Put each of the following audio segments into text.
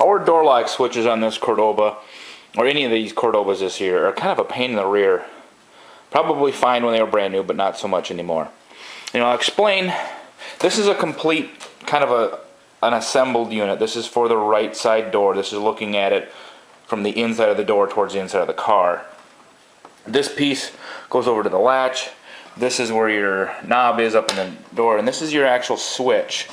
power door lock switches on this Cordoba, or any of these Cordobas this year, are kind of a pain in the rear. Probably fine when they were brand new, but not so much anymore. I'll explain. This is a complete kind of an assembled unit. This is for the right side door. This is looking at it from the inside of the door towards the inside of the car. This piece goes over to the latch. This is where your knob is up in the door, and this is your actual switch.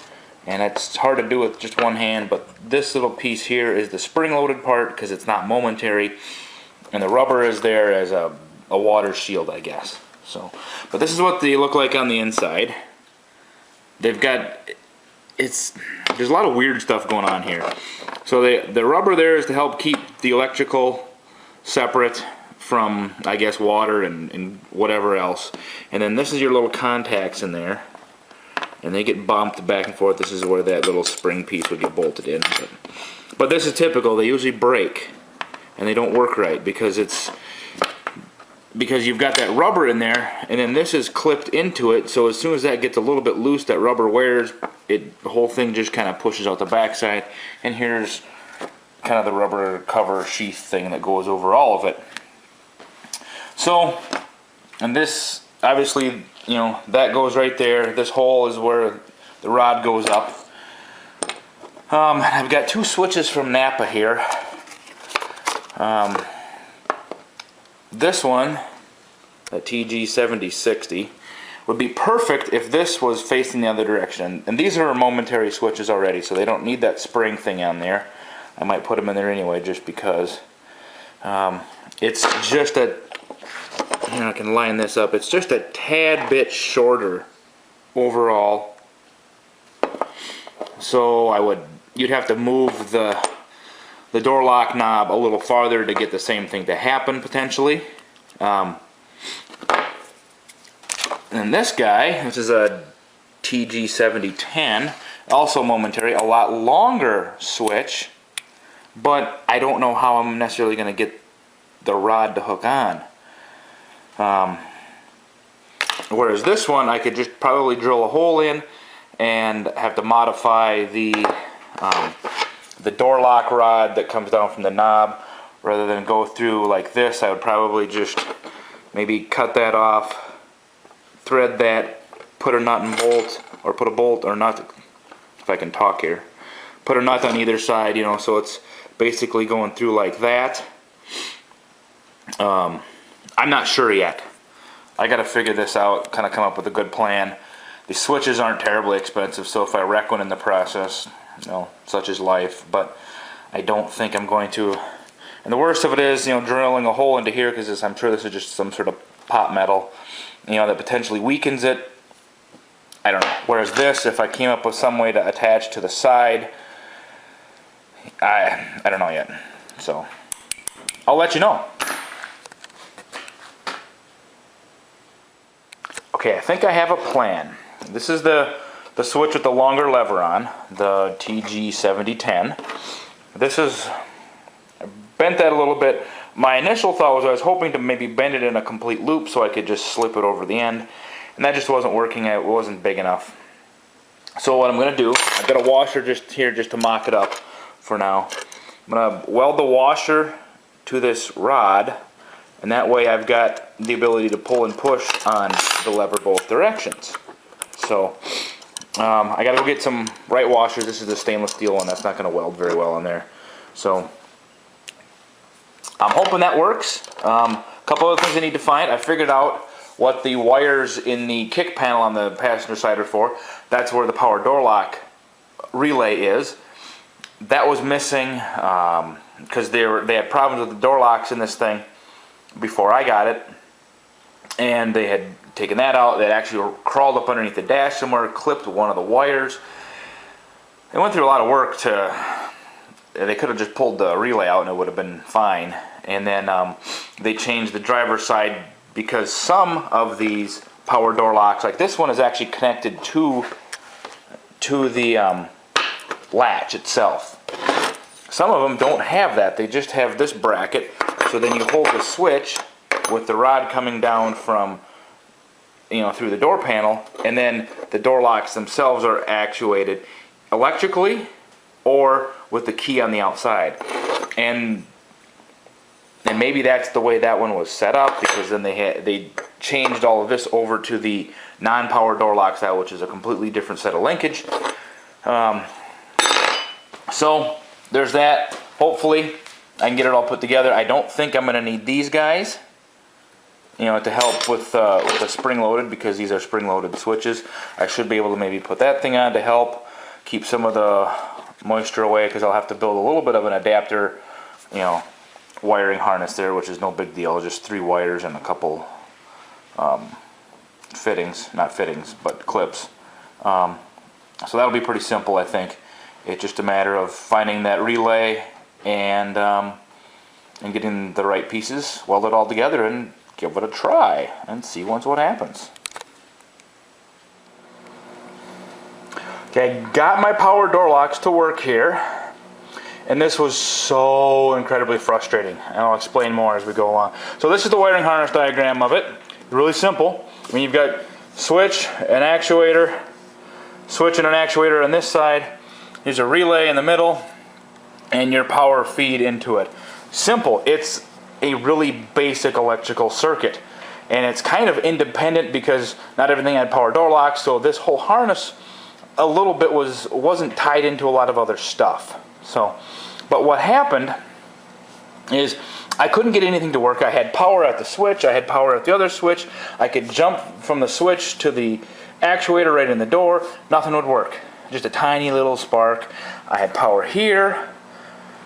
And it's hard to do with just one hand, but this little piece here is the spring-loaded part because it's not momentary, and the rubber is there as a water shield, I guess. But this is what they look like on the inside. They've got, there's a lot of weird stuff going on here. So the rubber there is to help keep the electrical separate from, I guess, water and whatever else. And then this is your little contacts in there, and they get bumped back and forth. This is where that little spring piece would get bolted in. But this is typical. They usually break, and they don't work right because you've got that rubber in there, and then this is clipped into it. So as soon as that gets a little bit loose, that rubber wears. The whole thing just kind of pushes out the backside, and here's kind of the rubber cover sheath thing that goes over all of it. So, and this, obviously, that goes right there. This hole is where the rod goes up. I've got two switches from Napa here. This one, the TG7060, would be perfect if this was facing the other direction. And these are momentary switches already, so they don't need that spring thing on there. I might put them in there anyway just because. It's just a, I can line this up. It's just a tad bit shorter overall. So you'd have to move the door lock knob a little farther to get the same thing to happen potentially. And this guy, this is a TG7010, also momentary, a lot longer switch, but I don't know how I'm necessarily going to get the rod to hook on. Whereas this one, I could just probably drill a hole in and have to modify the door lock rod that comes down from the knob. Rather than go through like this, I would probably just maybe cut that off, thread that, put a nut and bolt, or put a bolt or nut, if I can talk here, put a nut on either side, so it's basically going through like that. I'm not sure yet. I got to figure this out, kind of come up with a good plan. The switches aren't terribly expensive, so if I wreck one in the process, such is life, but I don't think I'm going to. And the worst of it is, drilling a hole into here, because I'm sure this is just some sort of pot metal, that potentially weakens it. I don't know. Whereas this, if I came up with some way to attach to the side, I don't know yet. So, I'll let you know. Okay, I think I have a plan. This is the switch with the longer lever on, the TG7010. This is, I bent that a little bit. My initial thought was I was hoping to maybe bend it in a complete loop so I could just slip it over the end, and that just wasn't working. It wasn't big enough. So what I'm going to do, I've got a washer just here just to mock it up for now. I'm going to weld the washer to this rod, and that way I've got the ability to pull and push on the lever both directions. So I got to go get some right washers. This is the stainless steel one. That's not going to weld very well on there. So I'm hoping that works. A couple other things I need to find. I figured out what the wires in the kick panel on the passenger side are for. That's where the power door lock relay is. That was missing because they had problems with the door locks in this thing before I got it, and they had taken that out. They actually crawled up underneath the dash somewhere, clipped one of the wires. They went through a lot of work they could have just pulled the relay out and it would have been fine. And then they changed the driver's side because some of these power door locks, like this one, is actually connected to the latch itself. Some of them don't have that. They just have this bracket. So then you hold the switch with the rod coming down from, through the door panel, and then the door locks themselves are actuated electrically or with the key on the outside. And maybe that's the way that one was set up, because then they changed all of this over to the non-power door lock style, which is a completely different set of linkage. So there's that. Hopefully I can get it all put together. I don't think I'm going to need these guys, you know, to help with the spring-loaded, because these are spring-loaded switches. I should be able to maybe put that thing on to help keep some of the moisture away, because I'll have to build a little bit of an adapter, you know, wiring harness there, which is no big deal. Just 3 wires and a couple fittings, not fittings, but clips. So that'll be pretty simple, I think. It's just a matter of finding that relay and getting the right pieces, weld it all together, and give it a try and see what happens. Okay, got my power door locks to work here, and this was so incredibly frustrating, and I'll explain more as we go along. So this is the wiring harness diagram of it. Really simple. I mean, you've got switch, an actuator, switch and an actuator on this side. Here's a relay in the middle, and your power feed into it. Simple. It's a really basic electrical circuit, and it's kind of independent because not everything had power door locks, so this whole harness a little bit wasn't tied into a lot of other stuff. So, but what happened is I couldn't get anything to work. I had power at the switch, I had power at the other switch, I could jump from the switch to the actuator right in the door, nothing would work. Just a tiny little spark. I had power here,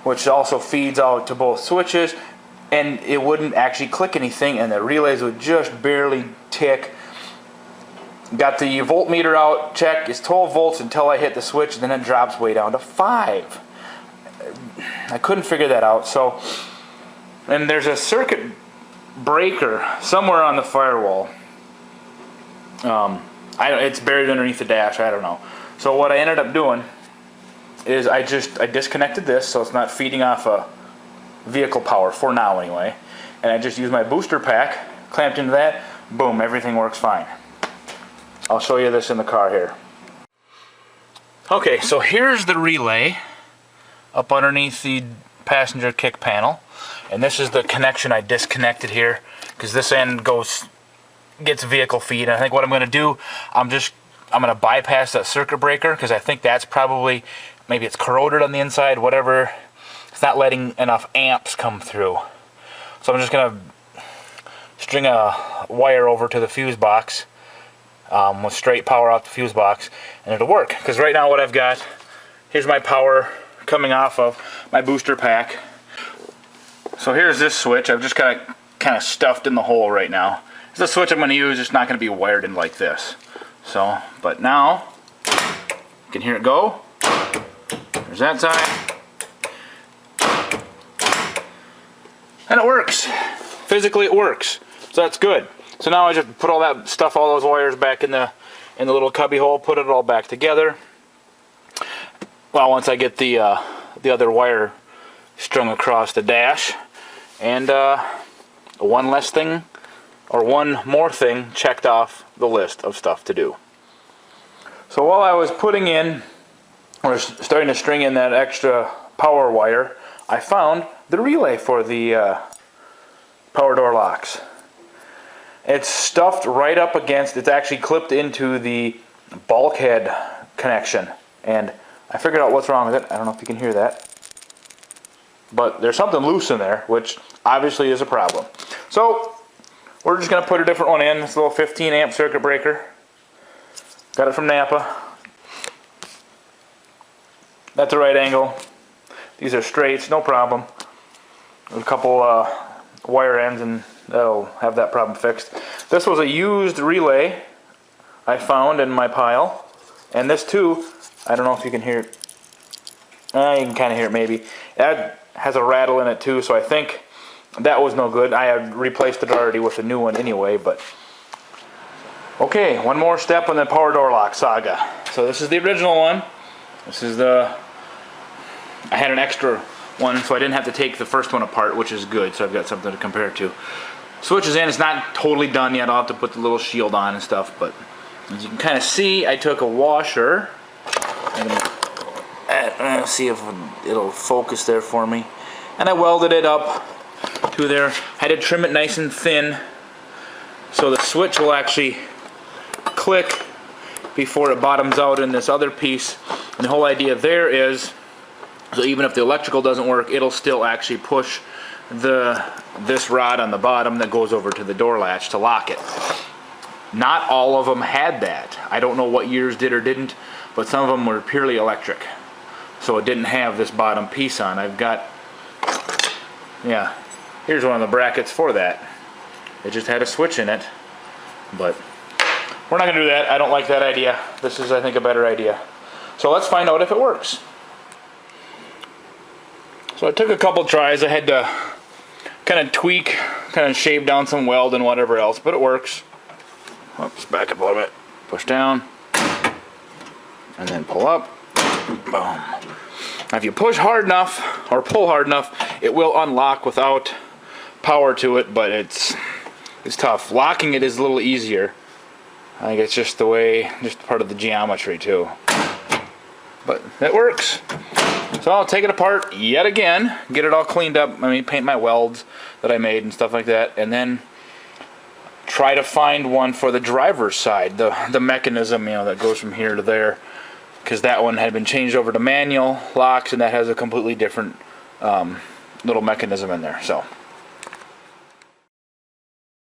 which also feeds out to both switches, and it wouldn't actually click anything, and the relays would just barely tick. Got the voltmeter out, check, it's 12 volts until I hit the switch, and then it drops way down to 5. I couldn't figure that out. So, and there's a circuit breaker somewhere on the firewall. It's buried underneath the dash, I don't know. So what I ended up doing is I disconnected this so it's not feeding off a vehicle power for now anyway, and I just used my booster pack, clamped into that, boom, everything works fine. I'll show you this in the car here. Okay, so here's the relay up underneath the passenger kick panel, and this is the connection I disconnected here, because this end gets vehicle feed. And I think what I'm going to do, I'm going to bypass that circuit breaker, because I think that's probably, maybe it's corroded on the inside, whatever. It's not letting enough amps come through. So I'm just going to string a wire over to the fuse box with straight power off the fuse box, and it'll work. Because right now what I've got, here's my power coming off of my booster pack. So here's this switch. I've just got it kind of stuffed in the hole right now. It's a switch I'm going to use. It's not going to be wired in like this. So, but now you can hear it go. There's that side, and it works. Physically, it works. So that's good. So now I just put all that stuff, all those wires back in the little cubby hole. Put it all back together. Well, once I get the other wire strung across the dash, and one less thing, or one more thing checked off the list of stuff to do. So while I was putting in, or starting to string in that extra power wire, I found the relay for the power door locks. It's stuffed right up against, it's actually clipped into the bulkhead connection, and I figured out what's wrong with it. I don't know if you can hear that, but there's something loose in there, which obviously is a problem. So we're just going to put a different one in, this little 15 amp circuit breaker. Got it from Napa. That's the right angle. These are straights, no problem. A couple wire ends and that'll have that problem fixed. This was a used relay I found in my pile. And this too, I don't know if you can hear it. You can kind of hear it maybe. That has a rattle in it too, so I think that was no good. I had replaced it already with a new one anyway, but okay, one more step on the power door lock saga. So this is the original one. This is I had an extra one, so I didn't have to take the first one apart, which is good, so I've got something to compare to. Switch is in, it's not totally done yet. I'll have to put the little shield on and stuff, but as you can kind of see, I took a washer, and that. See if it'll focus there for me. And I welded it up to there. Had to trim it nice and thin so the switch will actually click before it bottoms out in this other piece. And the whole idea there is, so even if the electrical doesn't work, it'll still actually push this rod on the bottom that goes over to the door latch to lock it. Not all of them had that. I don't know what years did or didn't, but some of them were purely electric. So it didn't have this bottom piece on. I've got, yeah, here's one of the brackets for that. It just had a switch in it, but we're not gonna do that. I don't like that idea. This is, I think, a better idea. So let's find out if it works. So I took a couple tries. I had to kind of tweak, kind of shave down some weld and whatever else, but it works. Oops, back up a little bit. Push down, and then pull up. Boom. Now if you push hard enough, or pull hard enough, it will unlock without power to it, but it's tough. Locking it is a little easier. I think it's just the way, just part of the geometry too. But it works. So I'll take it apart yet again, get it all cleaned up. I mean, paint my welds that I made and stuff like that, and then try to find one for the driver's side, the mechanism, you know, that goes from here to there, because that one had been changed over to manual locks, and that has a completely different little mechanism in there. So